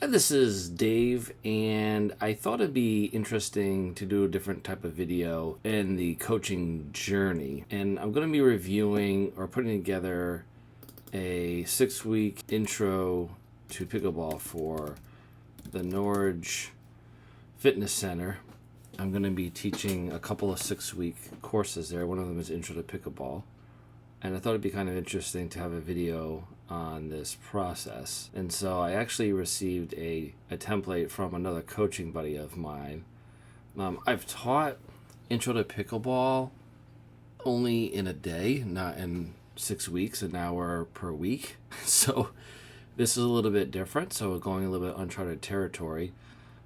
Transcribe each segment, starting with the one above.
Hi, this is Dave, and I thought it'd be interesting to do a different type of video in the coaching journey. And I'm going to be reviewing or putting together a 6-week intro to pickleball for the Norwich Fitness Center. I'm going to be teaching a couple of 6-week courses there. One of them is Intro to Pickleball. And I thought it'd be kind of interesting to have a video on this process. And so I actually received a template from another coaching buddy of mine. I've taught Intro to Pickleball only in a day, not in 6 weeks, an hour per week. So this is a little bit different. So we're going a little bit uncharted territory.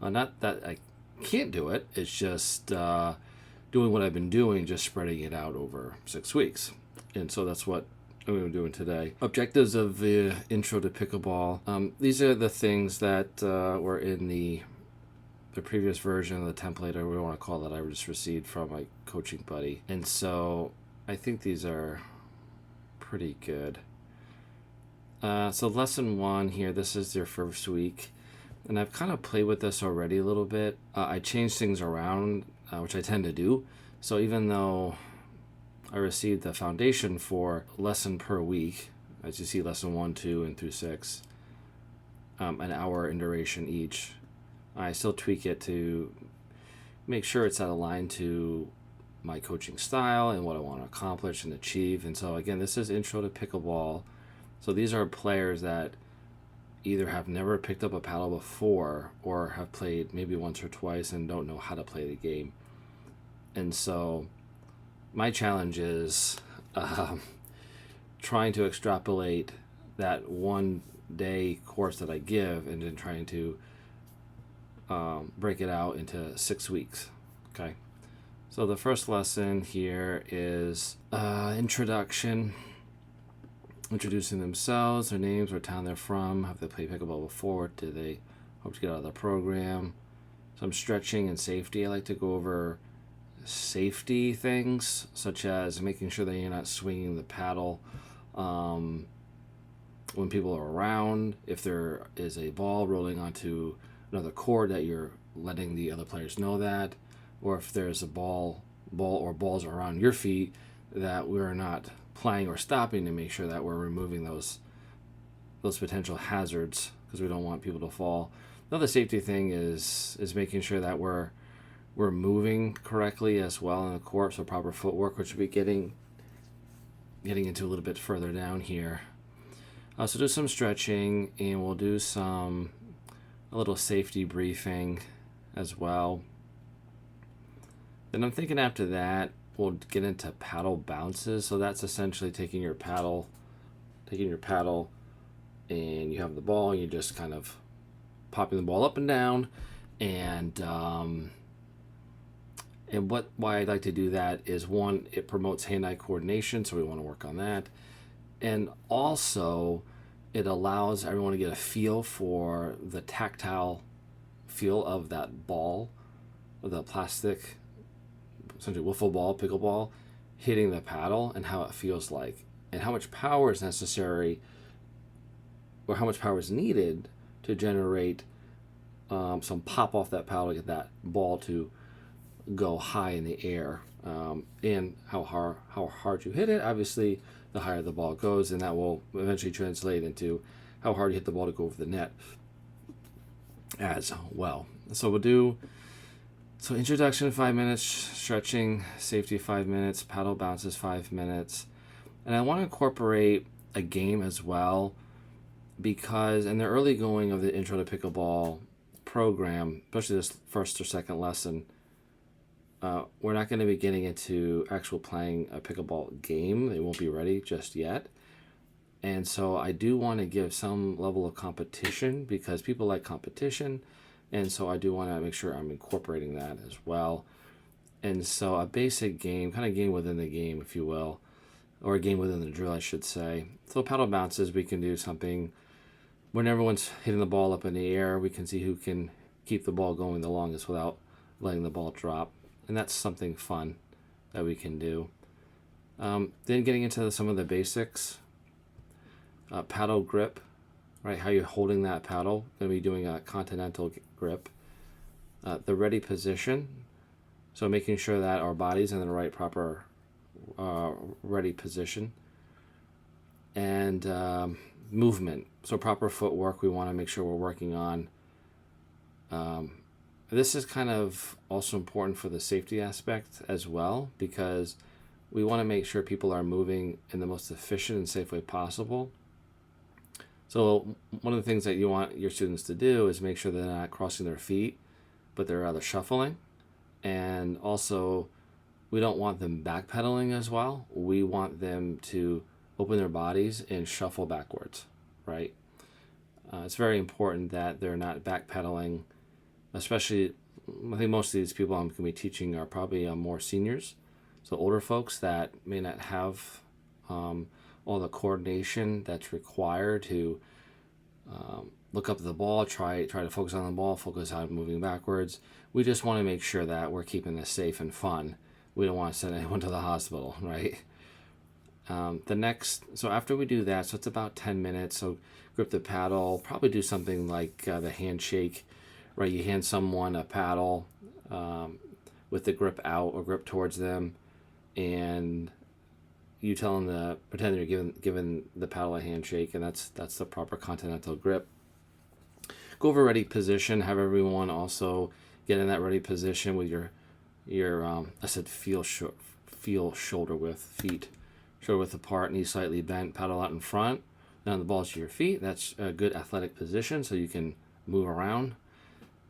Not that I can't do it. It's just doing what I've been doing, just spreading it out over 6 weeks. And so that's what I'm going to be doing today. Objectives of the Intro to Pickleball. These are the things that were in the previous version of the template, or we want to call it, I just received from my coaching buddy. And so I think these are pretty good. So lesson 1 here, this is their first week. And I've kind of played with this already a little bit. I changed things around, which I tend to do. So even though I received the foundation for lesson per week, as you see, lesson 1, 2, and through 6, an hour in duration each. I still tweak it to make sure it's aligned to my coaching style and what I want to accomplish and achieve. And so again, this is Intro to Pickleball. So these are players that either have never picked up a paddle before or have played maybe once or twice and don't know how to play the game. And so my challenge is trying to extrapolate that 1-day course that I give and then trying to break it out into 6 weeks. Okay. So the first lesson here is introduction, introducing themselves, their names, what town they're from, have they played pickleball before, do they hope to get out of the program, some stretching and safety. I like to go over safety things, such as making sure that you're not swinging the paddle when people are around, if there is a ball rolling onto another court, that you're letting the other players know that, or if there's a ball or balls around your feet, that we're not playing or stopping to make sure that we're removing those potential hazards, because we don't want people to fall. Another safety thing is making sure that we're moving correctly as well in the court, so proper footwork, which we'll be getting into a little bit further down here. So do some stretching, and we'll do a little safety briefing as well. Then I'm thinking after that we'll get into paddle bounces. So that's essentially taking your paddle, and you have the ball, and you're just kind of popping the ball up and down, and why I'd like to do that is, one, it promotes hand-eye coordination, so we want to work on that. And also, it allows everyone to get a feel for the tactile feel of that ball, of the plastic, essentially wiffle ball, pickleball, hitting the paddle, and how it feels like, and how much power is necessary, or how much power is needed to generate some pop off that paddle to get that ball to go high in the air, and how hard you hit it. Obviously, the higher the ball goes, and that will eventually translate into how hard you hit the ball to go over the net as well. So we'll do introduction 5 minutes, stretching, safety 5 minutes, paddle bounces 5 minutes, and I want to incorporate a game as well, because in the early going of the Intro to Pickleball program, especially this first or second lesson, we're not going to be getting into actual playing a pickleball game. It won't be ready just yet. And so I do want to give some level of competition, because people like competition. And so I do want to make sure I'm incorporating that as well. And so a basic game, kind of game within the game, if you will, or a game within the drill, I should say. So paddle bounces, we can do something when everyone's hitting the ball up in the air. We can see who can keep the ball going the longest without letting the ball drop. And that's something fun that we can do. Then getting into some of the basics. Paddle grip, right? How you're holding that paddle. Going to be doing a continental grip. The ready position, so making sure that our body's in the right proper ready position. And movement, so proper footwork we want to make sure we're working on. This is kind of also important for the safety aspect as well, because we want to make sure people are moving in the most efficient and safe way possible. So one of the things that you want your students to do is make sure they're not crossing their feet, but they're rather shuffling. And also, we don't want them backpedaling as well. We want them to open their bodies and shuffle backwards, right? It's very important that they're not backpedaling, especially, I think most of these people I'm going to be teaching are probably more seniors, so older folks that may not have all the coordination that's required to look up the ball, try to focus on the ball, focus on moving backwards. We just want to make sure that we're keeping this safe and fun. We don't want to send anyone to the hospital, right? So after we do that, so it's about 10 minutes. So grip the paddle, probably do something like the handshake, right? You hand someone a paddle with the grip out or grip towards them, and you tell them to pretend you're giving the paddle a handshake, and that's the proper continental grip. Go over ready position. Have everyone also get in that ready position with your I said feel shoulder width, feet shoulder width apart, knees slightly bent, paddle out in front. Down the balls to your feet. That's a good athletic position, so you can move around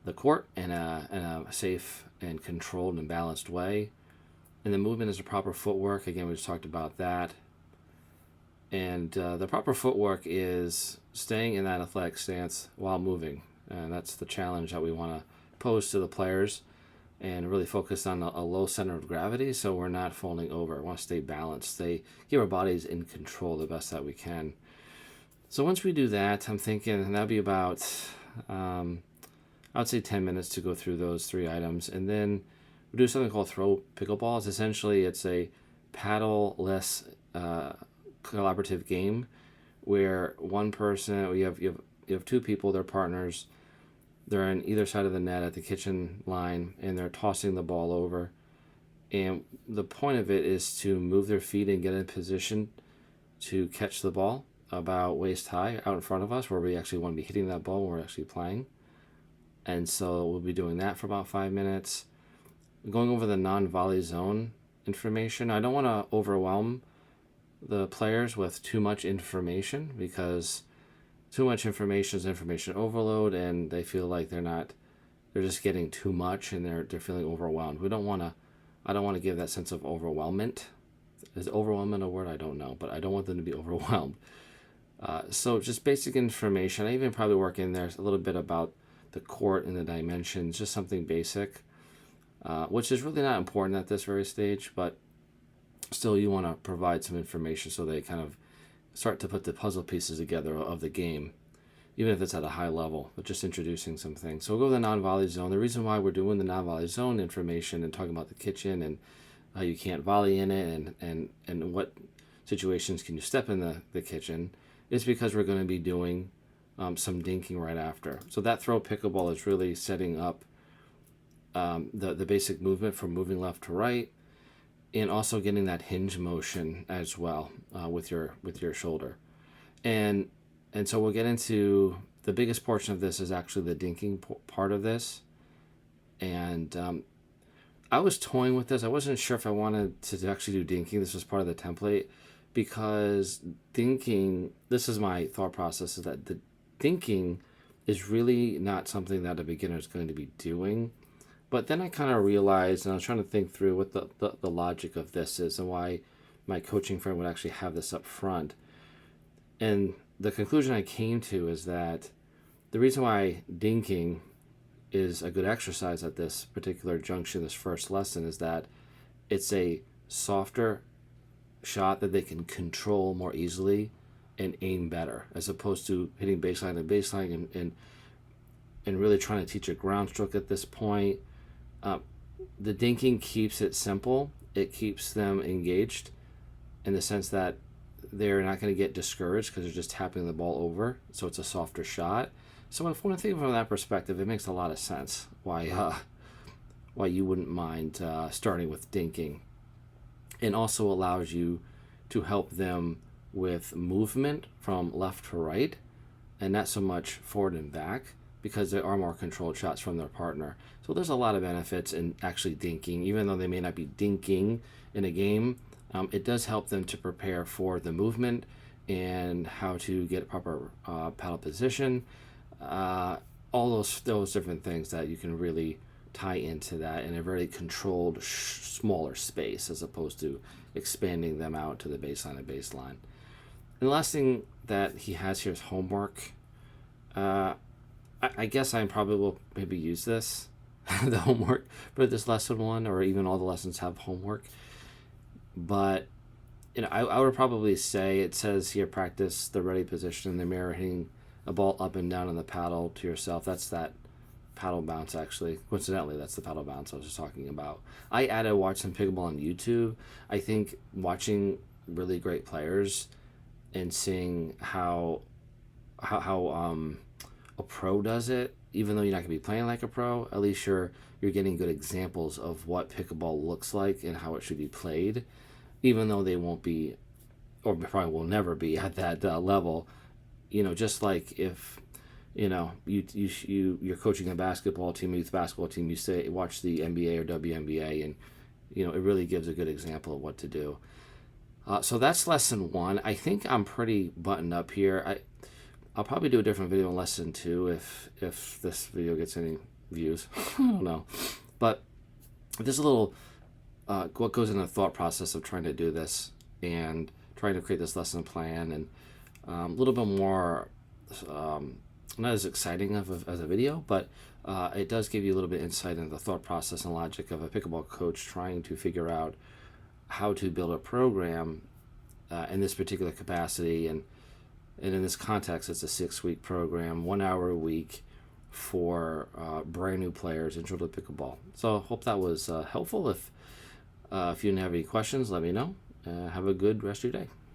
the court in a safe and controlled and balanced way. And the movement is the proper footwork. Again, we just talked about that. And the proper footwork is staying in that athletic stance while moving. And that's the challenge that we want to pose to the players, and really focus on a low center of gravity so we're not falling over. We want to stay balanced, give our bodies in control the best that we can. So once we do that, I'm thinking that'll be about, I would say 10 minutes to go through those 3 items. And then we do something called throw pickleball. It's a paddle-less collaborative game where one person, you have 2 people, they're partners. They're on either side of the net at the kitchen line, and they're tossing the ball over. And the point of it is to move their feet and get in position to catch the ball about waist high out in front of us, where we actually want to be hitting that ball when we're actually playing. And so we'll be doing that for about 5 minutes. Going over the non-volley zone information. I don't want to overwhelm the players with too much information, because too much information is information overload, and they feel like they're just getting too much, and they're feeling overwhelmed. I don't want to give that sense of overwhelmment. Is overwhelmment a word? I don't know, but I don't want them to be overwhelmed. So just basic information. I even probably work in there a little bit about the court and the dimensions, just something basic, which is really not important at this very stage, but still you want to provide some information so they kind of start to put the puzzle pieces together of the game, even if it's at a high level, but just introducing some things. So we'll go to the non-volley zone. The reason why we're doing the non-volley zone information and talking about the kitchen and how you can't volley in it and what situations can you step in the kitchen is because we're going to be doing some dinking right after. So that throw pickleball is really setting up the basic movement from moving left to right, and also getting that hinge motion as well with your shoulder. And so we'll get into the biggest portion of this is actually the dinking part of this. And I was toying with this. I wasn't sure if I wanted to actually do dinking. This was part of the template, because dinking, this is my thought process, is that the dinking is really not something that a beginner is going to be doing. But then I kind of realized, and I was trying to think through what the logic of this is and why my coaching firm would actually have this up front. And the conclusion I came to is that the reason why dinking is a good exercise at this particular junction, this first lesson, is that it's a softer shot that they can control more easily and aim better, as opposed to hitting baseline to baseline and really trying to teach a ground stroke at this point. The dinking keeps it simple. It keeps them engaged in the sense that they're not going to get discouraged because they're just tapping the ball over, so it's a softer shot. So if I think from that perspective, it makes a lot of sense why you wouldn't mind starting with dinking. It also allows you to help them with movement from left to right and not so much forward and back, because there are more controlled shots from their partner. So there's a lot of benefits in actually dinking. Even though they may not be dinking in a game, it does help them to prepare for the movement and how to get proper paddle position. All those different things that you can really tie into that in a very controlled, smaller space, as opposed to expanding them out to the baseline and baseline. And the last thing that he has here is homework. I guess I probably will maybe use this, the homework for this lesson one, or even all the lessons have homework. But I would probably say, it says here, practice the ready position in the mirror, hitting a ball up and down on the paddle to yourself. That's that paddle bounce, actually. Coincidentally, that's the paddle bounce I was just talking about. I added watch some pickleball on YouTube. I think watching really great players and seeing how a pro does it, even though you're not going to be playing like a pro, at least you're getting good examples of what pickleball looks like and how it should be played, even though they won't be, or probably will never be, at that level. Just like if you're coaching a basketball team, a youth basketball team, you say watch the NBA or WNBA, and it really gives a good example of what to do. So that's lesson one. I think I'm pretty buttoned up here. I'll probably do a different video in lesson two if this video gets any views. I don't know, but there's a little what goes into the thought process of trying to do this and trying to create this lesson plan, and a little bit more not as exciting as a video, but it does give you a little bit of insight into the thought process and logic of a pickleball coach trying to figure out how to build a program in this particular capacity. And in this context, it's a 6-week program, 1 hour a week for brand new players intro to pickleball. So hope that was helpful. If you didn't have any questions, let me know. Have a good rest of your day.